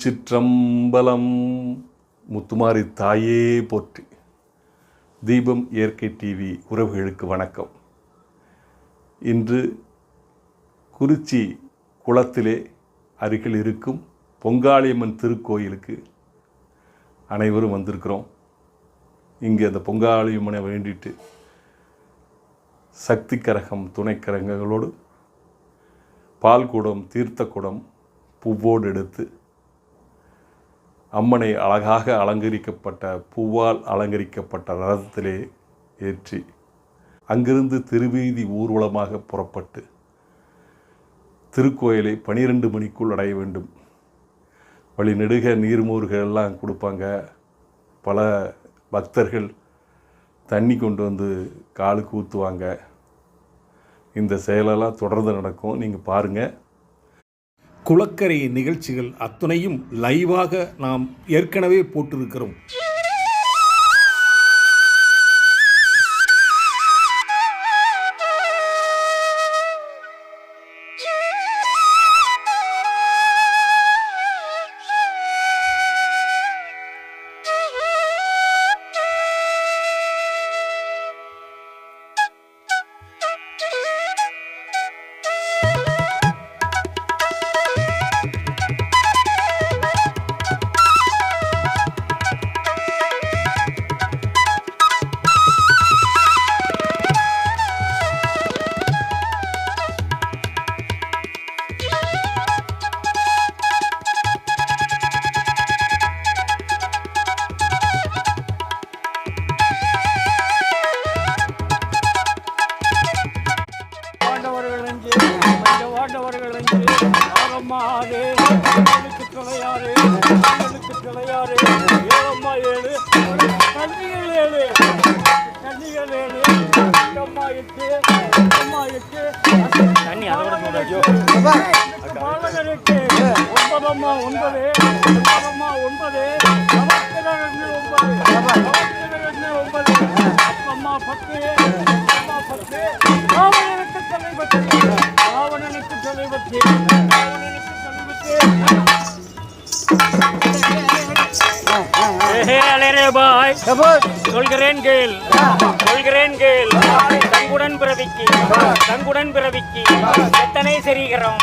திருச்சிற்றம்பலம். முத்துமாரி தாயே போற்றி. தீபம் இயற்கை டிவி உறவுகளுக்கு வணக்கம். இன்று குறிச்சி குளத்திலே அருகில் இருக்கும் பொங்காளியம்மன் திருக்கோயிலுக்கு அனைவரும் வந்திருக்கிறோம். இங்கே அந்த பொங்காளியம்மனை வேண்டிட்டு சக்தி கரகம் துணைக்கரகங்களோடு பால்குடம் தீர்த்தக்குடம் பூவோடு எடுத்து அம்மனை அழகாக அலங்கரிக்கப்பட்ட பூவால் அலங்கரிக்கப்பட்ட ரதத்திலே ஏற்றி அங்கிருந்து திருவீதி ஊர்வலமாக புறப்பட்டு திருக்கோயிலை 12 மணிக்குள் அடைய வேண்டும். வழி நெடுக நீர்மூர்கள் எல்லாம் கொடுப்பாங்க. பல பக்தர்கள் தண்ணி கொண்டு வந்து காலுக்கு ஊற்றுவாங்க. இந்த செயலெல்லாம் தொடர்ந்து நடக்கும். நீங்கள் பாருங்கள். குளக்கரை நிகழ்ச்சிகள் அத்தனையும் லைவாக நாம் ஏற்கனவே போட்டிருக்கிறோம். தங்குடன் பிறவிக்கு எத்தனை சரிகிறோம்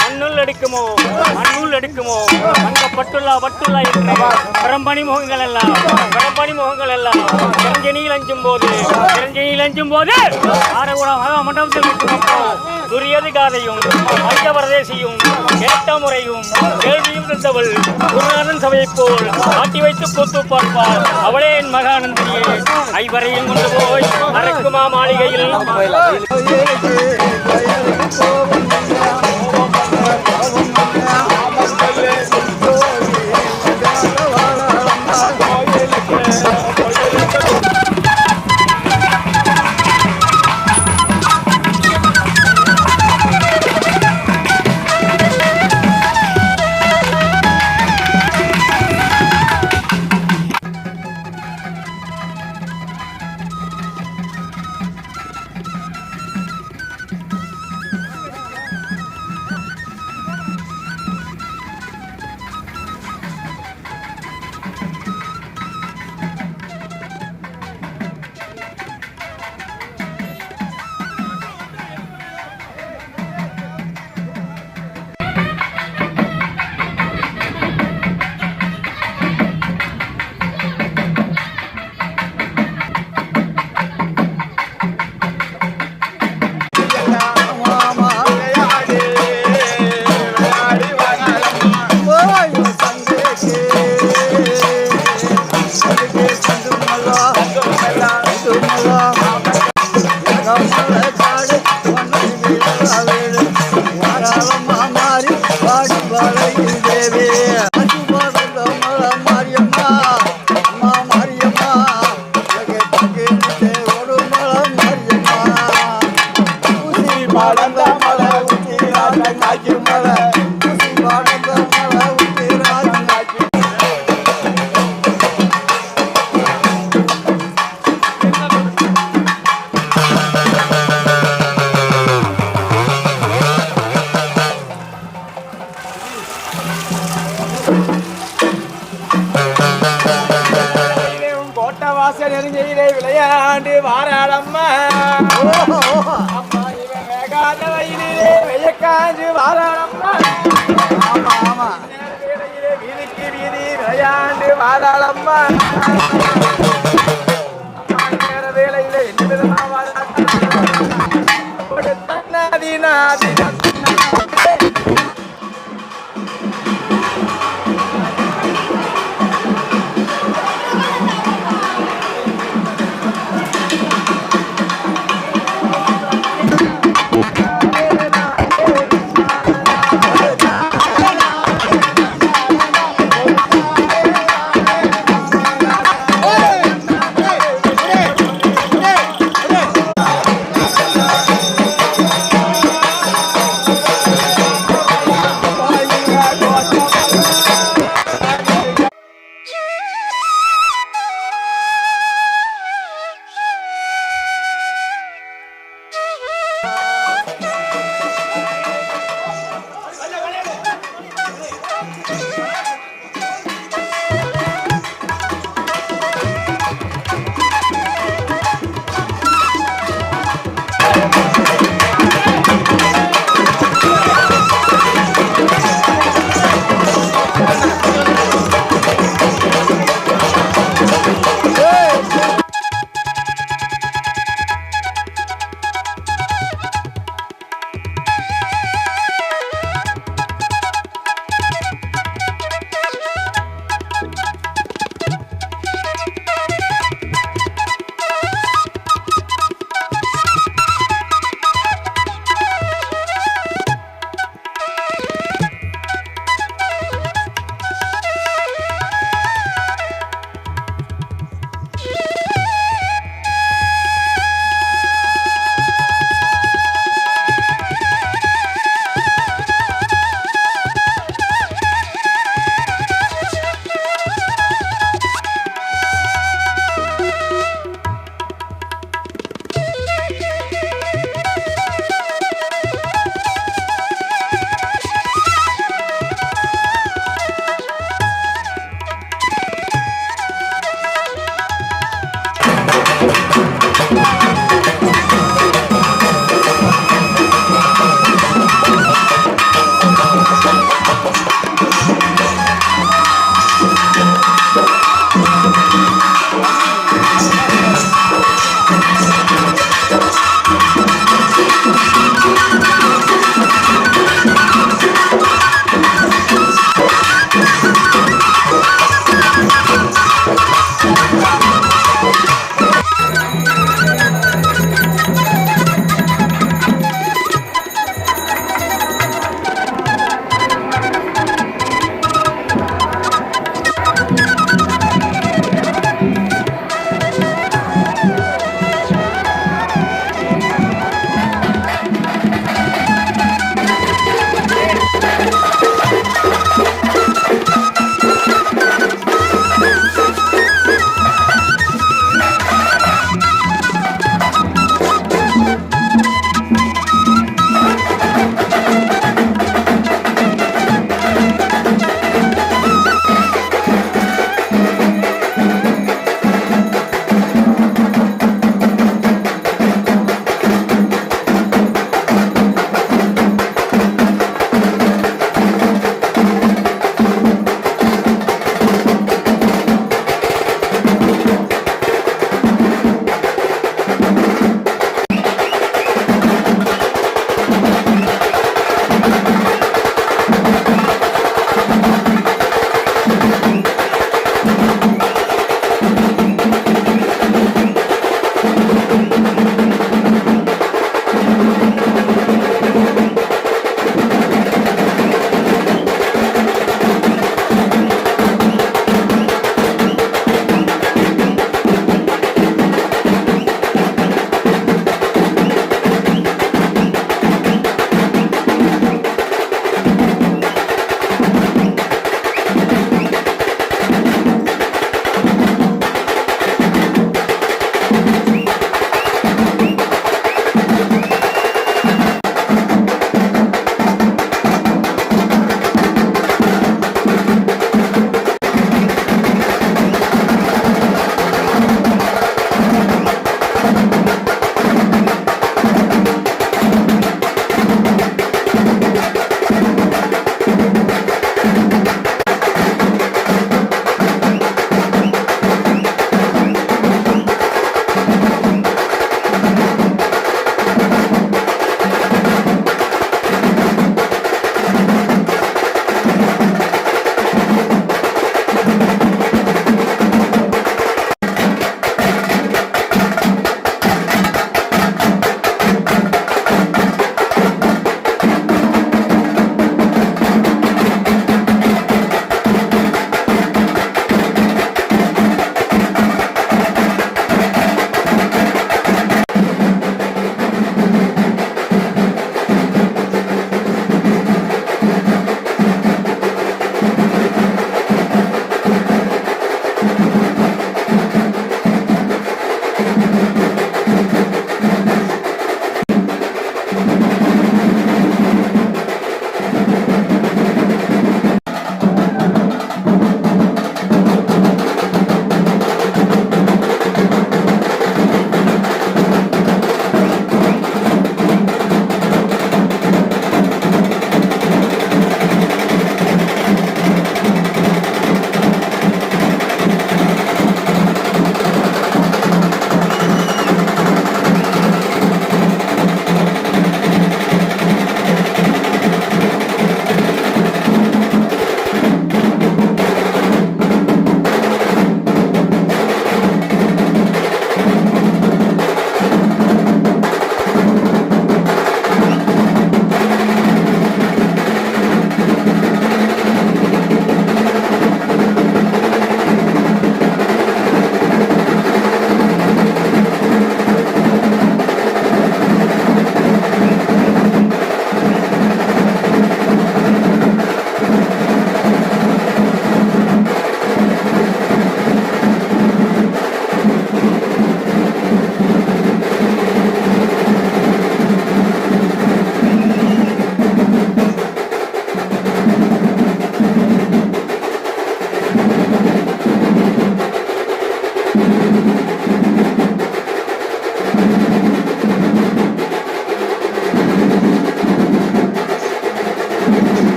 மண்ணுள் எடுக்குமோ பட்டுள்ளா என்ற பரம்பணி முகங்கள் எல்லாம் சிரஞ்சனியில் அஞ்சும் போது ஆரகுணமாக மண்டபத்தில் துரியது காதையும் மத்தியபிரதேசியும் கேட்ட முறையும் கேள்வியும் தந்தவள் குருநாதன் சபையை போல் ஆட்டி வைத்து கூத்து பார்ப்பாள். அவளே என் மகானந்தினியை ஐவரையும் கொண்டு போய் அரக்குமா மாளிகையில் வாராளம்மா அம்மா இவன் வேகாத வயலிலே வெயக்காஞ்சு வாராளம்மா வீதிக்கு வீதி விளையாண்டு வாராளம்மா நேர வேலையில என்ன விதமா வாராளம்மா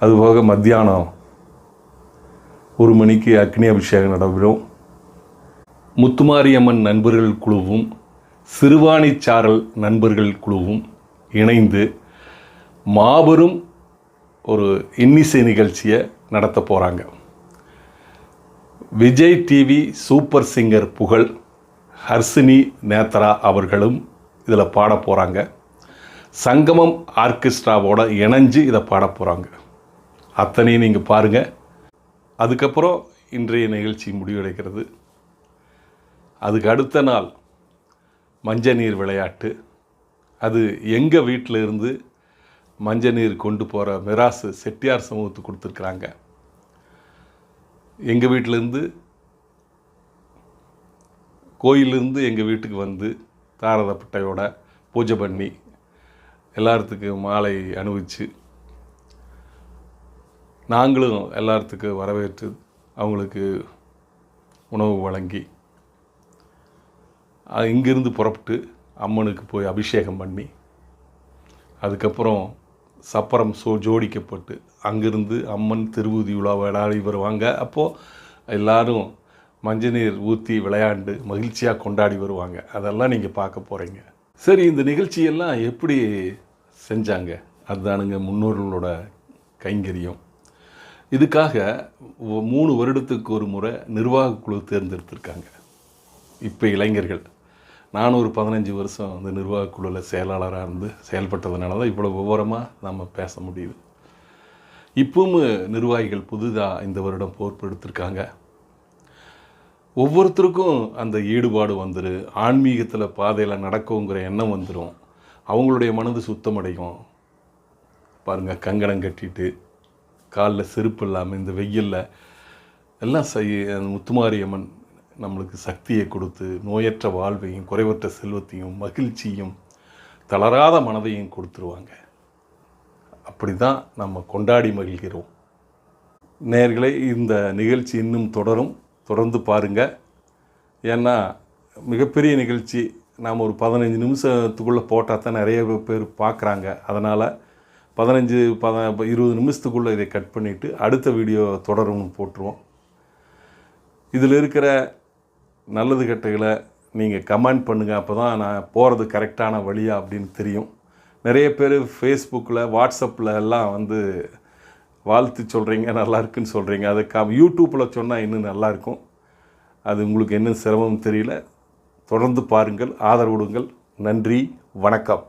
அதுபோக மத்தியானம் 1 மணிக்கு அக்னி அபிஷேகம் நடைபெறும். முத்துமாரியம்மன் நண்பர்கள் குழுவும் சிறுவாணிச்சாரல் நண்பர்கள் குழுவும் இணைந்து மாபெரும் ஒரு இன்னிசை நிகழ்ச்சியை நடத்த போகிறாங்க. விஜய் டிவி சூப்பர் சிங்கர் புகழ் ஹர்ஷினி நேத்ரா அவர்களும் இதில் பாட போகிறாங்க. சங்கமம் ஆர்கெஸ்ட்ராவோட இணைஞ்சு இதை பாட போகிறாங்க. அத்தனையும் நீங்கள் பாருங்கள். அதுக்கப்புறம் இன்றைய நிகழ்ச்சி முடிவடைகிறது. அதுக்கு அடுத்த நாள் மஞ்சள் நீர் விளையாட்டு. அது எங்கள் வீட்டில் இருந்து மஞ்சள் நீர் கொண்டு போகிற மிராசு செட்டியார் சமூகத்துக்கு கொடுத்துருக்குறாங்க. எங்கள் வீட்டிலேருந்து கோயிலிருந்து எங்கள் வீட்டுக்கு வந்து தாரதப்பட்டையோட பூஜை பண்ணி எல்லாத்துக்கும் மாலை அணிவிச்சு நாங்களும் எல்லாத்துக்கும் வரவேற்று அவங்களுக்கு உணவு வழங்கி இங்கிருந்து புறப்பட்டு அம்மனுக்கு போய் அபிஷேகம் பண்ணி அதுக்கப்புறம் சப்பரம் ஜோடிக்கப்பட்டு அங்கிருந்து அம்மன் திருவூதி உலா விளையாடி வருவாங்க. அப்போது எல்லோரும் மஞ்சள் நீர் ஊற்றி விளையாண்டு மகிழ்ச்சியாக கொண்டாடி வருவாங்க. அதெல்லாம் நீங்கள் பார்க்க போகிறீங்க. சரி, இந்த நிகழ்ச்சியெல்லாம் எப்படி செஞ்சாங்க? அதுதானுங்க முன்னோர்களோட கைங்கரியம். இதுக்காக 3 வருடத்துக்கு ஒரு முறை நிர்வாக குழு தேர்ந்தெடுத்திருக்காங்க. இப்போ இளைஞர்கள், நான் ஒரு 15 வருஷம் அந்த நிர்வாக குழுவில் செயலாளராக இருந்து செயல்பட்டதுனால தான் இவ்வளோ விவரமாக நம்ம பேச முடியுது. இப்பவும் நிர்வாகிகள் புதுதாக இந்த வருடம் பொறுப்பெடுத்திருக்காங்க. ஒவ்வொருத்தருக்கும் அந்த ஈடுபாடு வந்துடும். ஆன்மீகத்தில் பாதையில் நடக்குங்கிற எண்ணம் வந்துடும். அவங்களுடைய மனது சுத்தமடையும். பாருங்கள், கங்கணம் கட்டிட்டு காலில் செருப்பு இல்லாமல் இந்த வெயிலில் எல்லாம் முத்துமாரியம்மன் நம்மளுக்கு சக்தியை கொடுத்து நோயற்ற வாழ்வையும் குறைவற்ற செல்வத்தையும் மகிழ்ச்சியும் தளராத மனதையும் கொடுத்துருவாங்க. அப்படி தான் நம்ம கொண்டாடி மகிழ்கிறோம். நேயர்களே, இந்த நிகழ்ச்சி இன்னும் தொடரும். தொடர்ந்து பாருங்கள். ஏன்னா மிகப்பெரிய நிகழ்ச்சி. நாம் ஒரு 15 நிமிஷத்துக்குள்ளே போட்டால் தான் நிறைய பேர் பார்க்குறாங்க. அதனால் 15-20 நிமிஷத்துக்குள்ளே இதை கட் பண்ணிவிட்டு அடுத்த வீடியோ தொடரும்னு போட்டுருவோம். இதில் இருக்கிற நல்லது கெட்டகளை நீங்கள் கமெண்ட் பண்ணுங்கள். அப்போ தான் நான் போகிறது கரெக்டான வழியா அப்படின்னு தெரியும். நிறைய பேர் ஃபேஸ்புக்கில் வாட்ஸ்அப்பில் எல்லாம் வந்து வாழ்த்து சொல்கிறீங்க, நல்லா இருக்குன்னு சொல்கிறீங்க. அது யூடியூப்பில் சொன்னால் இன்னும் நல்லாயிருக்கும். அது உங்களுக்கு என்ன சிரமம் தெரியல. தொடர்ந்து பாருங்கள், ஆதரவு கொடுங்கள். நன்றி, வணக்கம்.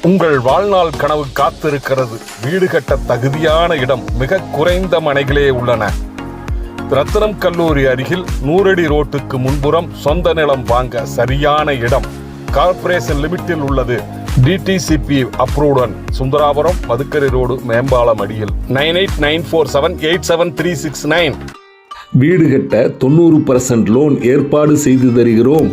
உங்கள் வாழ்நாள் கனவு காத்திருக்கிறது. வீடு கட்ட தகுதியான இடம் மிக குறைந்த மனைகளே உள்ளன. ரத்தினம் கல்லூரி அருகில் 100 அடி ரோட்டுக்கு முன்புறம் சொந்த நிலம் வாங்க சரியான இடம். கார்ப்பரேஷன் லிமிட்டில் உள்ளது. டிடிசிபி அப்ரூவ்டன். சுந்தராபுரம் மதுக்கரை ரோடு, மேம்பாலம் அடியில். 9894787369. வீடு கட்ட 90% லோன் ஏற்பாடு செய்து தருகிறோம்.